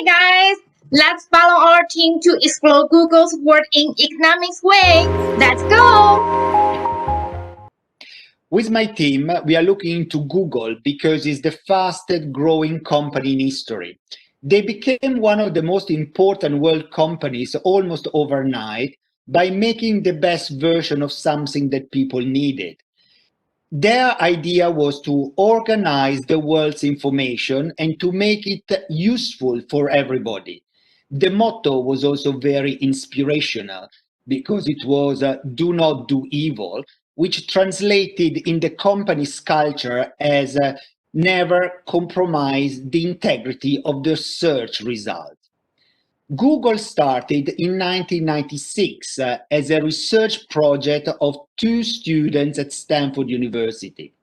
Hey guys, let's follow our team to explore Google's world in economics way. Let's go! With my team, we are looking into Google because it's the fastest growing company in history. They became one of the most important world companies almost overnight by making the best version of something that people needed. Their idea was to organize the world's information and to make it useful for everybody. The motto was also very inspirational because it was do not do evil, which translated in the company's culture as never compromise the integrity of the search result. Google started in 1996 as a research project of two students at Stanford University.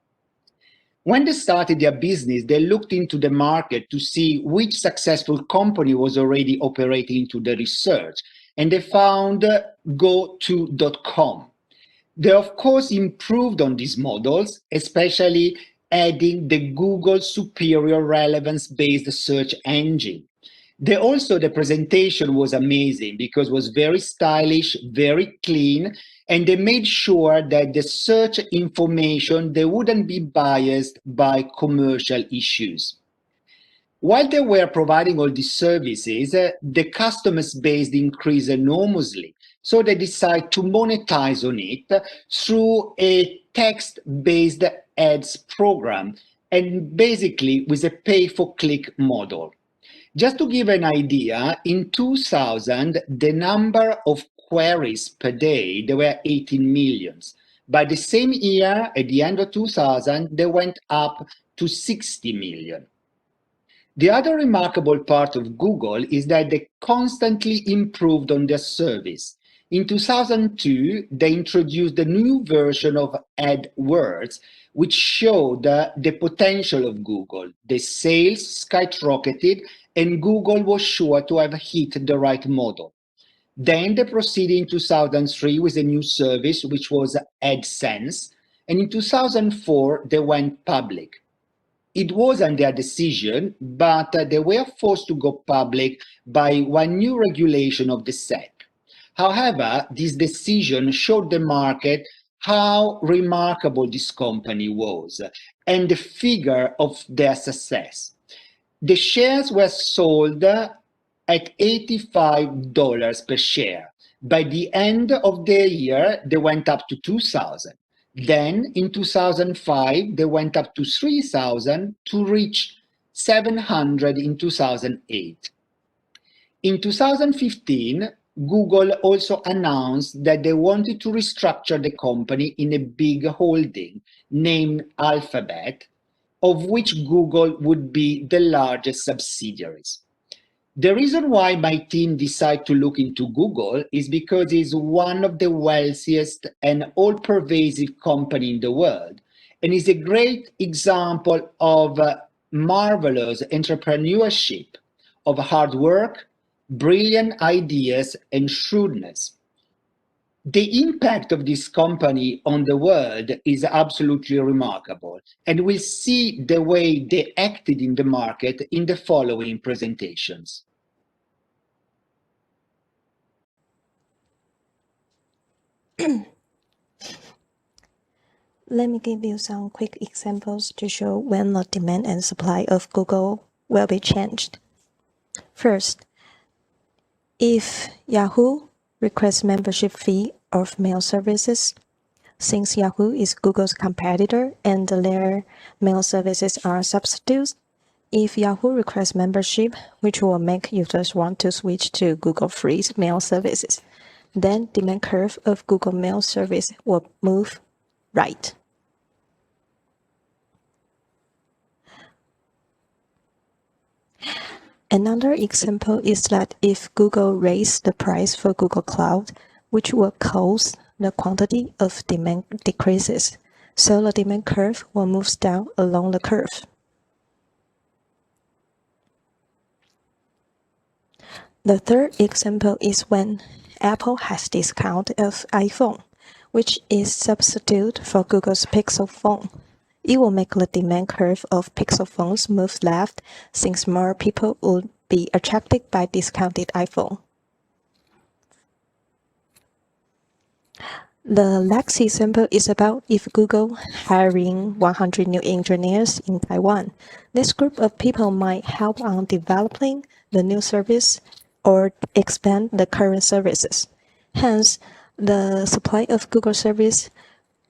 When they started their business, they looked into the market to see which successful company was already operating into the research, and they found go2.com. They, of course, improved on these models, especially adding the Google Superior Relevance-based search engine. The presentation was amazing because it was very stylish, very clean, and they made sure that the search information, they wouldn't be biased by commercial issues. While they were providing all these services, the customers base increased enormously. So they decided to monetize on it through a text-based ads program and basically with a pay-for-click model. Just to give an idea, in 2000, the number of queries per day, there were 18 millions. By the same year, at the end of 2000, they went up to 60 million. The other remarkable part of Google is that they constantly improved on their service. In 2002, they introduced a new version of AdWords, which showed the potential of Google. The sales skyrocketed, and Google was sure to have hit the right model. Then they proceeded in 2003 with a new service, which was AdSense, and in 2004, they went public. It wasn't their decision, but they were forced to go public by one new regulation of the SEC. However, this decision showed the market how remarkable this company was and the figure of their success. The shares were sold at $85 per share. By the end of the year, they went up to 2,000. Then in 2005, they went up to 3,000 to reach 700 in 2008. In 2015, Google also announced that they wanted to restructure the company in a big holding named Alphabet, of which Google would be the largest subsidiaries. The reason why my team decided to look into Google is because it's one of the wealthiest and all-pervasive company in the world, and is a great example of marvelous entrepreneurship, of hard work, brilliant ideas, and shrewdness. The impact of this company on the world is absolutely remarkable, and we'll see the way they acted in the market in the following presentations. Let me give you some quick examples to show when the demand and supply of Google will be changed. First, if Yahoo requests membership fee of mail services, since Yahoo is Google's competitor and their mail services are substitutes, if Yahoo requests membership, which will make users want to switch to Google free mail services, then demand curve of Google Mail service will move right. Another example is that if Google raises the price for Google Cloud, which will cause the quantity of demand decreases, so the demand curve will move down along the curve. The third example is when Apple has discount of iPhone, which is substitute for Google's Pixel phone. It will make the demand curve of Pixel phones move left since more people would be attracted by discounted iPhone. The next example is about if Google hiring 100 new engineers in Taiwan. This group of people might help on developing the new service or expand the current services. Hence, the supply of Google service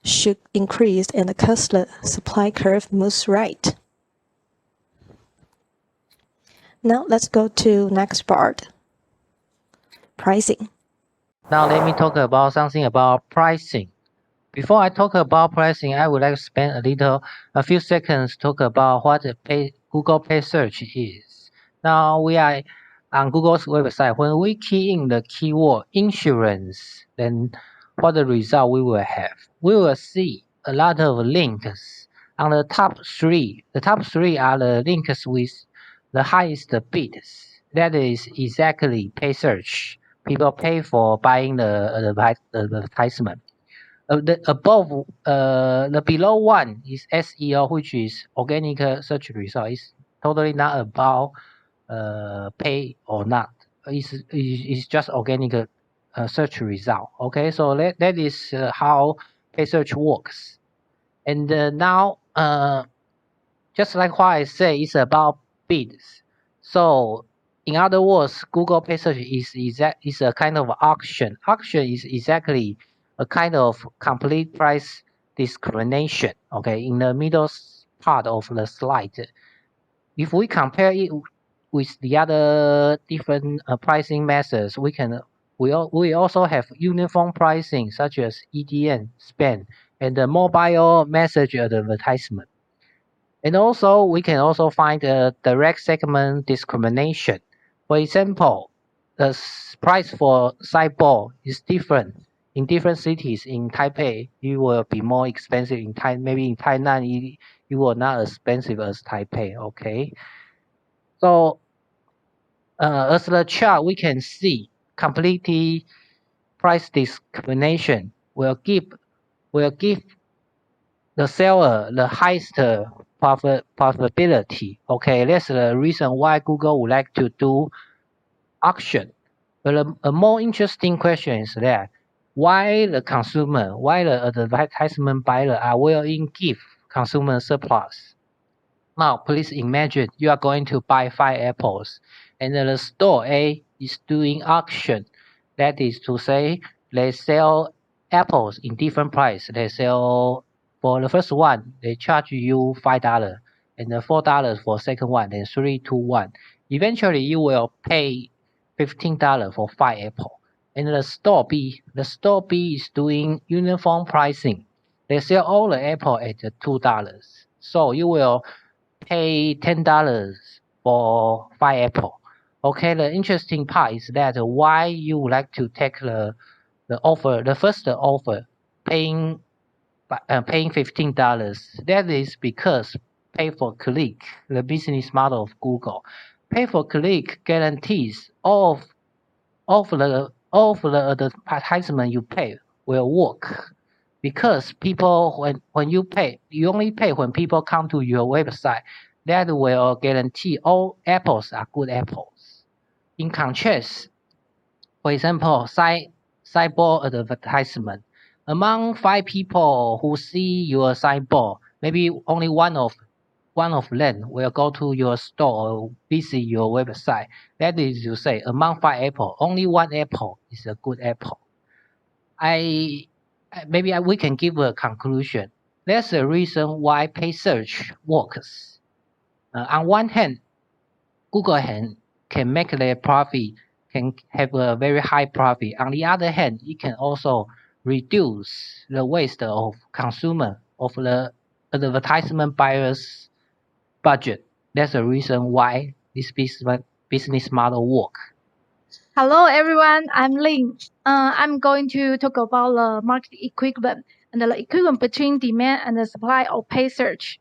should increase and thus the supply curve moves right. Now let's go to next part, pricing. Now let me talk about something about pricing. Before I talk about pricing, I would like to spend a few seconds talk about what Google Pay Search is. Now we are on Google's website. When we key in the keyword insurance, then what the result we will have? We will see a lot of links. On the top three are the links with the highest bids. That is exactly pay search. People pay for buying the advertisement. The below one is SEO, which is organic search result. It's totally not about pay or not. It's just organic search result. Okay, so that is how pay search works. And now, just like what I say, it's about bids. So in other words, Google Pay Search is a kind of auction. Auction is exactly a kind of complete price discrimination. Okay, in the middle part of the slide, if we compare it with the other different pricing methods, we also have uniform pricing such as EDN, spend, and the mobile message advertisement. And also, we can also find a direct segment discrimination. For example, the price for sideboard is different in different cities. In Taipei, it will be more expensive. Maybe in Tainan, it will not as expensive as Taipei. Okay, so as the chart, we can see completely price discrimination will give the seller the highest profitability. Okay, that's the reason why Google would like to do auction. But a more interesting question is that why the advertisement buyer are willing give consumer surplus. Now, please imagine you are going to buy 5 apples, and the store A is doing auction. That is to say, they sell apples in different price. They sell for the first one, they charge you $5, and the $4 for second one, then 3, 2, 1. Eventually, you will pay $15 for 5 apples. And the store B is doing uniform pricing. They sell all the apple at $2. So you will pay $10 for 5 apple. Okay, the interesting part is that why you would like to take the offer, the first offer, paying $15. That is because pay per click, the business model of Google. Pay per click guarantees all of the advertisement you pay will work. Because people, when you pay, you only pay when people come to your website. That will guarantee all apples are good apples. In contrast, for example, sideboard advertisement. Among 5 people who see your sideboard, maybe only one of them will go to your store or visit your website. That is to say, among 5 apples, only 1 apple is a good apple. We can give a conclusion. That's the reason why paid search works. On one hand, Google can make their profit, can have a very high profit. On the other hand, it can also reduce the waste of consumer, of the advertisement buyers' budget. That's the reason why this business model works. Hello everyone, I'm Ling. I'm going to talk about the market equivalent and the equivalent between demand and the supply of paid search.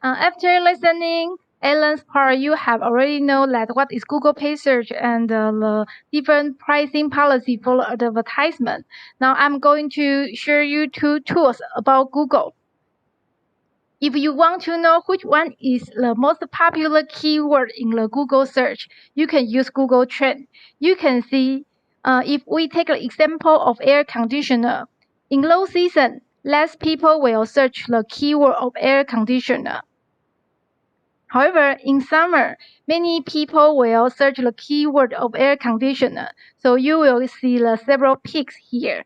After listening Alan's part, you have already know that what is Google Pay Search and the different pricing policy for advertisement. Now I'm going to share you 2 tools about Google. If you want to know which one is the most popular keyword in the Google search, you can use Google Trend. You can see if we take an example of air conditioner. In low season, less people will search the keyword of air conditioner. However, in summer, many people will search the keyword of air conditioner, so you will see the several peaks here.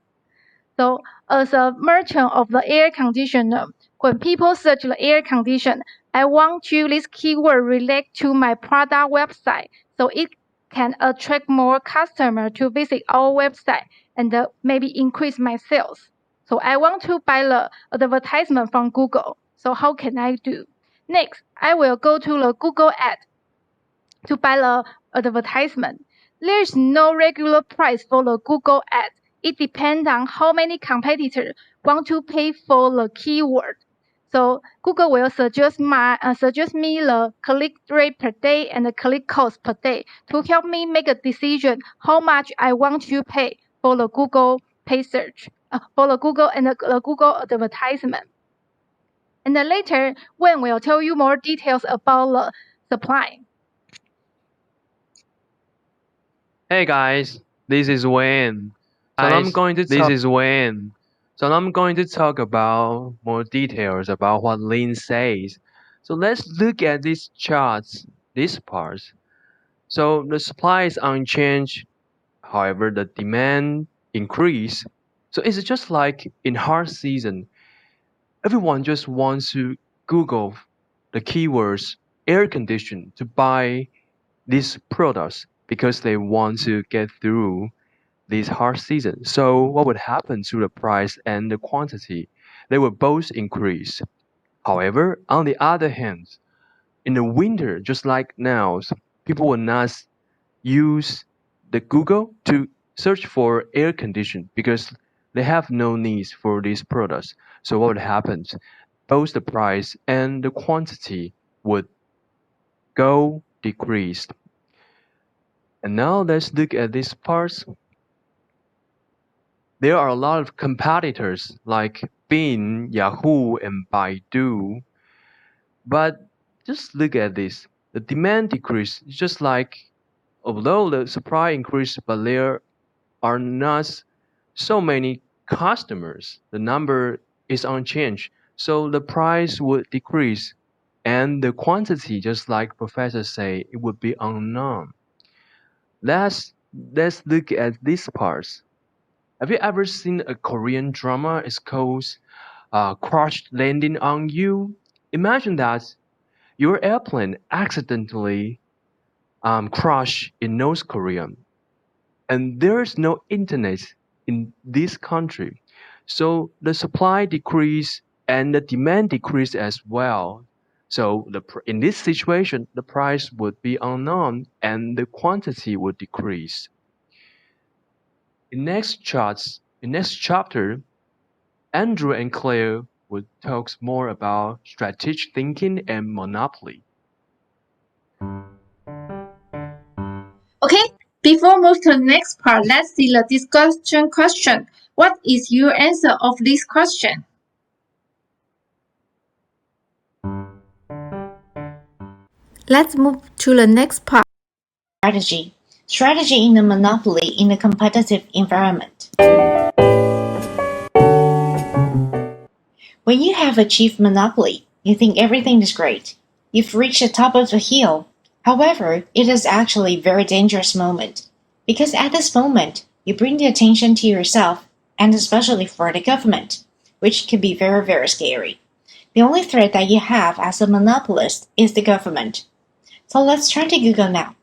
So, as a merchant of the air conditioner, when people search the air conditioner, I want this keyword relate to my product website, so it can attract more customers to visit our website and maybe increase my sales. So I want to buy the advertisement from Google. So how can I do? Next, I will go to the Google ad to buy the advertisement. There is no regular price for the Google ad. It depends on how many competitors want to pay for the keyword. So Google will suggest me the click rate per day and the click cost per day to help me make a decision how much I want to pay for the Google pay search, for the Google and the Google advertisement. And then later, Wen will tell you more details about the supply. Hey guys, this is Wayne. So now I'm going to talk about more details about what Lin says. So let's look at these charts, these parts. So the supply is unchanged, however the demand increase. So it's just like in hard season, everyone just wants to Google the keywords air condition to buy these products because they want to get through this hard season. So what would happen to the price and the quantity? They will both increase. However, on the other hand, in the winter, just like now, people will not use the Google to search for air condition because they have no needs for these products. So what would happen? Both the price and the quantity would go decreased. And now let's look at these parts. There are a lot of competitors like Bing, Yahoo, and Baidu. But just look at this. The demand decrease is just like, although the supply increased, but there are not so many customers. The number is unchanged. So the price would decrease. And the quantity, just like professors say, it would be unknown. Let's look at these parts. Have you ever seen a Korean drama? It's called Crash Landing on You. Imagine that your airplane accidentally crashed in North Korea, and there's no internet in this country. So the supply decrease and the demand decrease as well. So in this situation, the price would be unknown and the quantity would decrease. In next chapter, Andrew and Claire would talk more about strategic thinking and monopoly. Okay, before move to the next part, let's see the discussion question. What is your answer of this question? Let's move to the next part. Strategy in a monopoly in a competitive environment. When you have achieved monopoly, you think everything is great. You've reached the top of the hill. However, it is actually a very dangerous moment, because at this moment, you bring the attention to yourself, and especially for the government, which can be very, very scary. The only threat that you have as a monopolist is the government. So let's turn to Google now.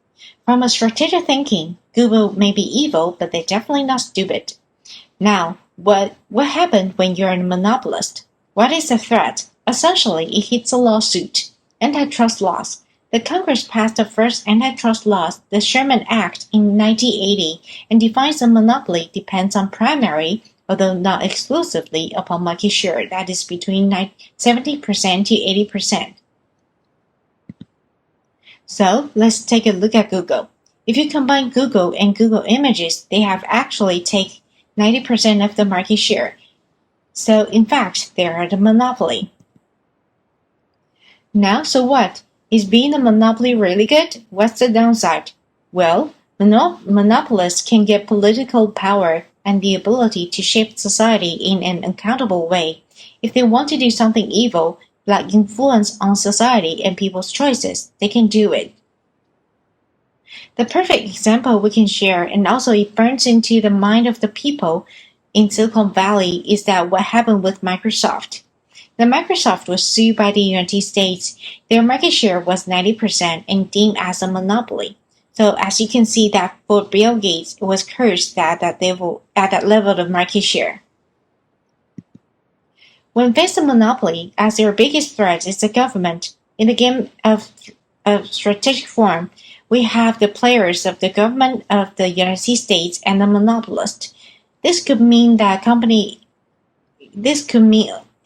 From a strategic thinking, Google may be evil, but they're definitely not stupid. Now, what happened when you're a monopolist? What is the threat? Essentially, it hits a lawsuit. Antitrust laws. The Congress passed the first antitrust laws, the Sherman Act, in 1980, and defines a monopoly depends on primary, although not exclusively, upon market share, that is between 70% to 80%. So let's take a look at Google. If you combine Google and Google Images, they have actually taken 90% of the market share. So in fact, they are the monopoly. Now, so what? Is being a monopoly really good? What's the downside? Well, monopolists can get political power and the ability to shape society in an uncountable way. If they want to do something evil, like influence on society and people's choices, they can do it. The perfect example we can share, and also it burns into the mind of the people in Silicon Valley, is that what happened with Microsoft. The Microsoft was sued by the United States. Their market share was 90% and deemed as a monopoly. So as you can see that for Bill Gates, it was cursed at that level of market share. When faced a monopoly, as their biggest threat is the government, in the game of strategic form, we have the players of the government of the United States and the monopolist. This could mean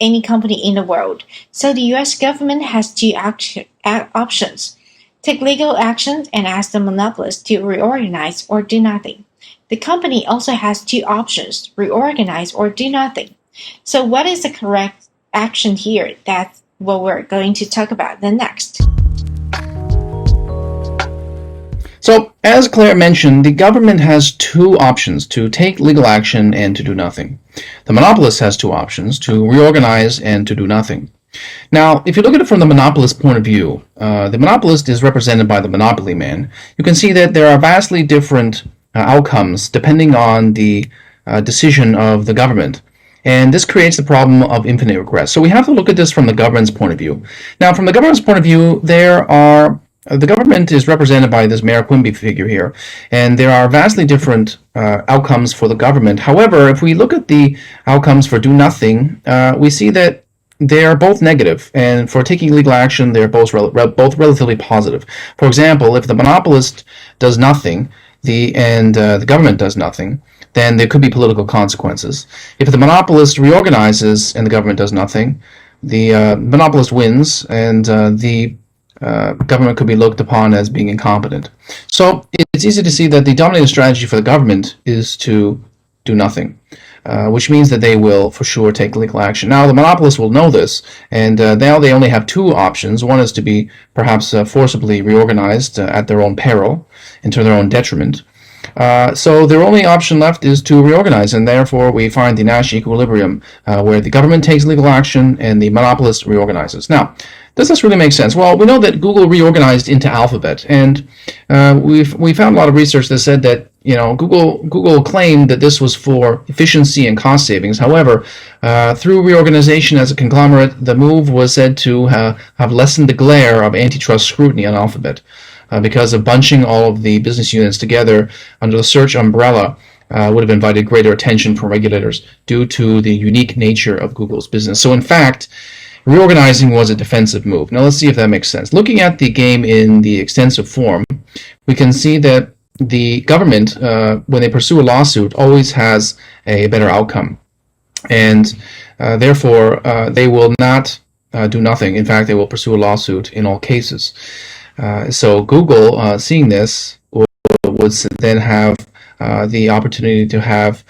any company in the world. So the US government has two options. Take legal action and ask the monopolist to reorganize or do nothing. The company also has two options, reorganize or do nothing. So what is the correct action here? That's what we're going to talk about the next. So, as Claire mentioned, the government has two options, to take legal action and to do nothing. The monopolist has two options, to reorganize and to do nothing. Now, if you look at it from the monopolist point of view, the monopolist is represented by the monopoly man. You can see that there are vastly different outcomes depending on the decision of the government. And this creates the problem of infinite regress. So we have to look at this from the government's point of view. Now, from the government's point of view, the government is represented by this Mayor Quimby figure here, and there are vastly different outcomes for the government. However, if we look at the outcomes for do nothing, we see that they are both negative, and for taking legal action, they're both relatively positive. For example, if the monopolist does nothing, the government does nothing, then there could be political consequences. If the monopolist reorganizes and the government does nothing, the monopolist wins, and the government could be looked upon as being incompetent. So it's easy to see that the dominating strategy for the government is to do nothing, which means that they will for sure take legal action. Now, the monopolists will know this, and now they only have two options. One is to be perhaps forcibly reorganized at their own peril and to their own detriment. So their only option left is to reorganize, and therefore we find the Nash equilibrium where the government takes legal action and the monopolist reorganizes. Now, does this really make sense? Well, we know that Google reorganized into Alphabet, and we found a lot of research that said that Google claimed that this was for efficiency and cost savings. However, through reorganization as a conglomerate, the move was said to have lessened the glare of antitrust scrutiny on Alphabet because of bunching all of the business units together under the search umbrella. Would have invited greater attention from regulators due to the unique nature of Google's business. So in fact, reorganizing was a defensive move. Now let's see if that makes sense. Looking at the game in the extensive form, we can see that the government, when they pursue a lawsuit, always has a better outcome. And therefore, they will not do nothing. In fact, they will pursue a lawsuit in all cases. So Google, seeing this, would then have the opportunity to have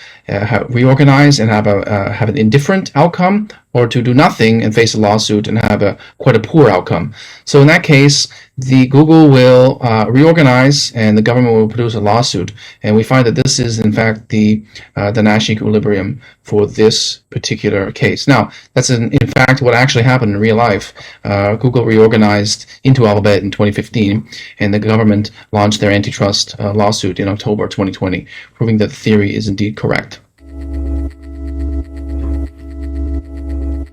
reorganize and have an indifferent outcome, or to do nothing and face a lawsuit and have quite a poor outcome. So in that case, the Google will reorganize and the government will produce a lawsuit. And we find that this is in fact the Nash equilibrium for this particular case. Now, that's in fact what actually happened in real life. Google reorganized into Alphabet in 2015, and the government launched their antitrust lawsuit in October 2020, proving that the theory is indeed correct.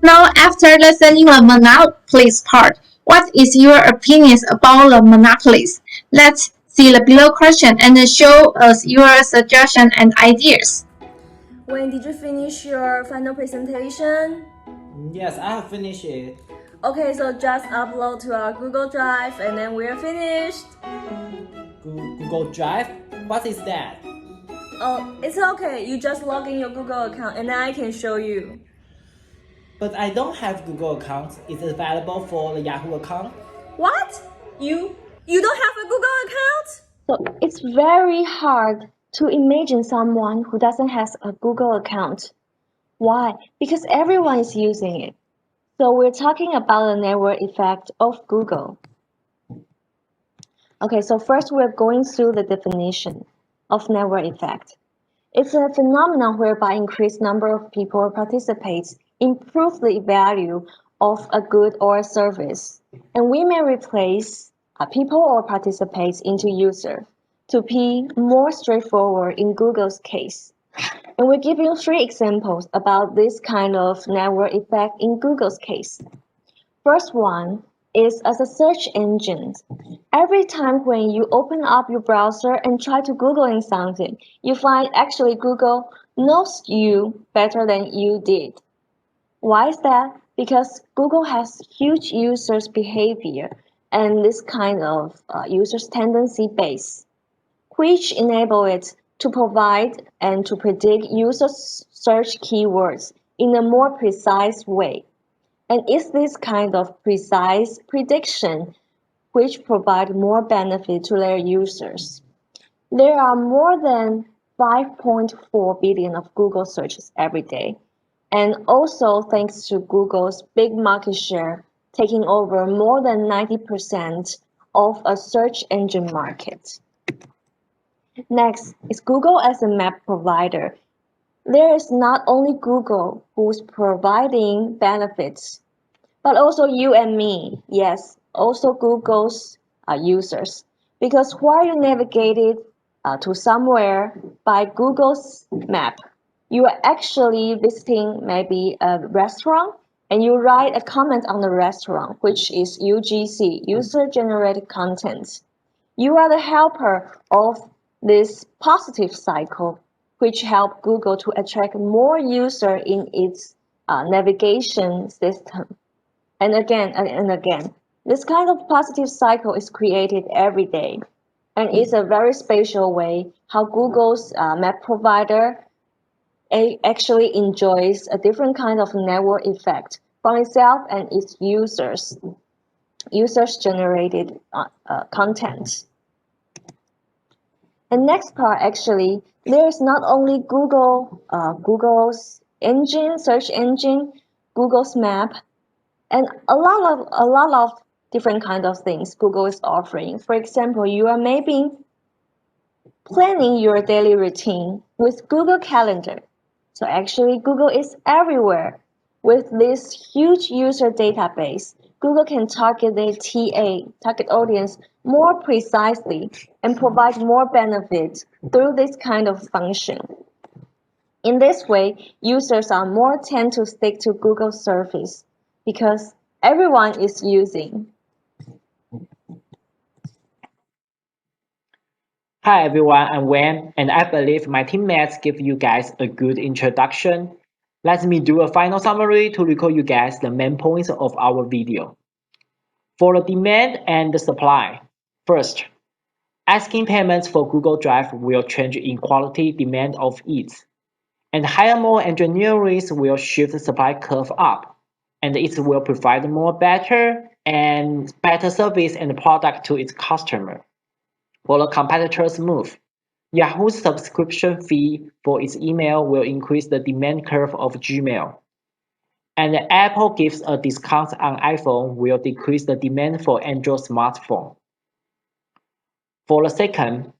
Now, after listening the monopolies part, what is your opinions about the monopolies? Let's see the below question and show us your suggestions and ideas. When did you finish your final presentation? Yes, I have finished it. Okay, so just upload to our Google Drive and then we're finished. Google Drive? What is that? Oh, it's okay. You just log in your Google account and then I can show you. But I don't have Google account. Is it available for the Yahoo account? What? You don't have a Google account? So it's very hard to imagine someone who doesn't have a Google account. Why? Because everyone is using it. So we're talking about the network effect of Google. Okay, so first we're going through the definition of network effect. It's a phenomenon whereby increased number of people or participants improve the value of a good or a service. And we may replace people or participants into user to be more straightforward in Google's case. And we're giving 3 examples about this kind of network effect in Google's case. First one is as a search engine. Every time when you open up your browser and try to Googling something, you find actually Google knows you better than you did. Why is that? Because Google has huge users' behavior and this kind of users' tendency base, which enable it to provide and to predict users' search keywords in a more precise way. And it's this kind of precise prediction which provide more benefit to their users. There are more than 5.4 billion of Google searches every day. And also thanks to Google's big market share, taking over more than 90% of a search engine market. Next is Google as a map provider. There is not only Google who's providing benefits, but also you and me, yes, also Google's users. Because while you navigated to somewhere by Google's map, you are actually visiting maybe a restaurant and you write a comment on the restaurant, which is UGC, user-generated content. You are the helper of this positive cycle, which help Google to attract more users in its navigation system. And again and again. This kind of positive cycle is created every day. And it's a very special way how Google's map provider actually enjoys a different kind of network effect from itself and its users generated content. And next part, actually, there's not only Google's search engine, Google's map, and a lot of different kind of things Google is offering. For example, you are maybe planning your daily routine with Google Calendar. So actually, Google is everywhere. With this huge user database, Google can target their target audience, more precisely and provide more benefits through this kind of function. In this way, users are more tend to stick to Google service because everyone is using. Hi everyone, I'm Wen, and I believe my teammates give you guys a good introduction. Let me do a final summary to recall you guys the main points of our video. For the demand and the supply, first, asking payments for Google Drive will change in quality demand of it, and hire more engineers will shift the supply curve up, and it will provide more better service and product to its customer. For the competitors' move, Yahoo's subscription fee for its email will increase the demand curve of Gmail. And Apple gives a discount on iPhone will decrease the demand for Android smartphone. For the second,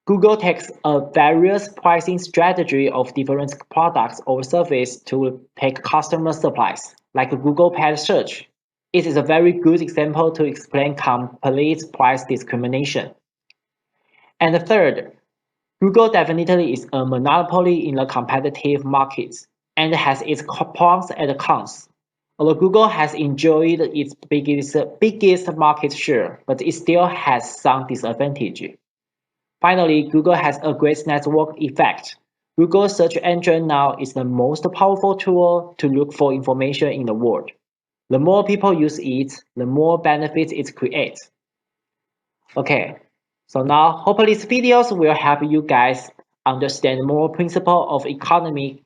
Google takes a various pricing strategy of different products or services to take customer supplies, like Google paid search. It is a very good example to explain complete price discrimination. And the third, Google definitely is a monopoly in the competitive markets and has its pros and cons. Although Google has enjoyed its biggest market share, but it still has some disadvantage. Finally, Google has a great network effect. Google search engine now is the most powerful tool to look for information in the world. The more people use it, the more benefits it creates. Okay, so now hopefully these videos will help you guys understand more principle of economics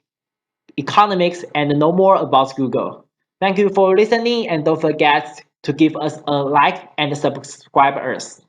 and know more about Google. Thank you for listening and don't forget to give us a like and subscribe us.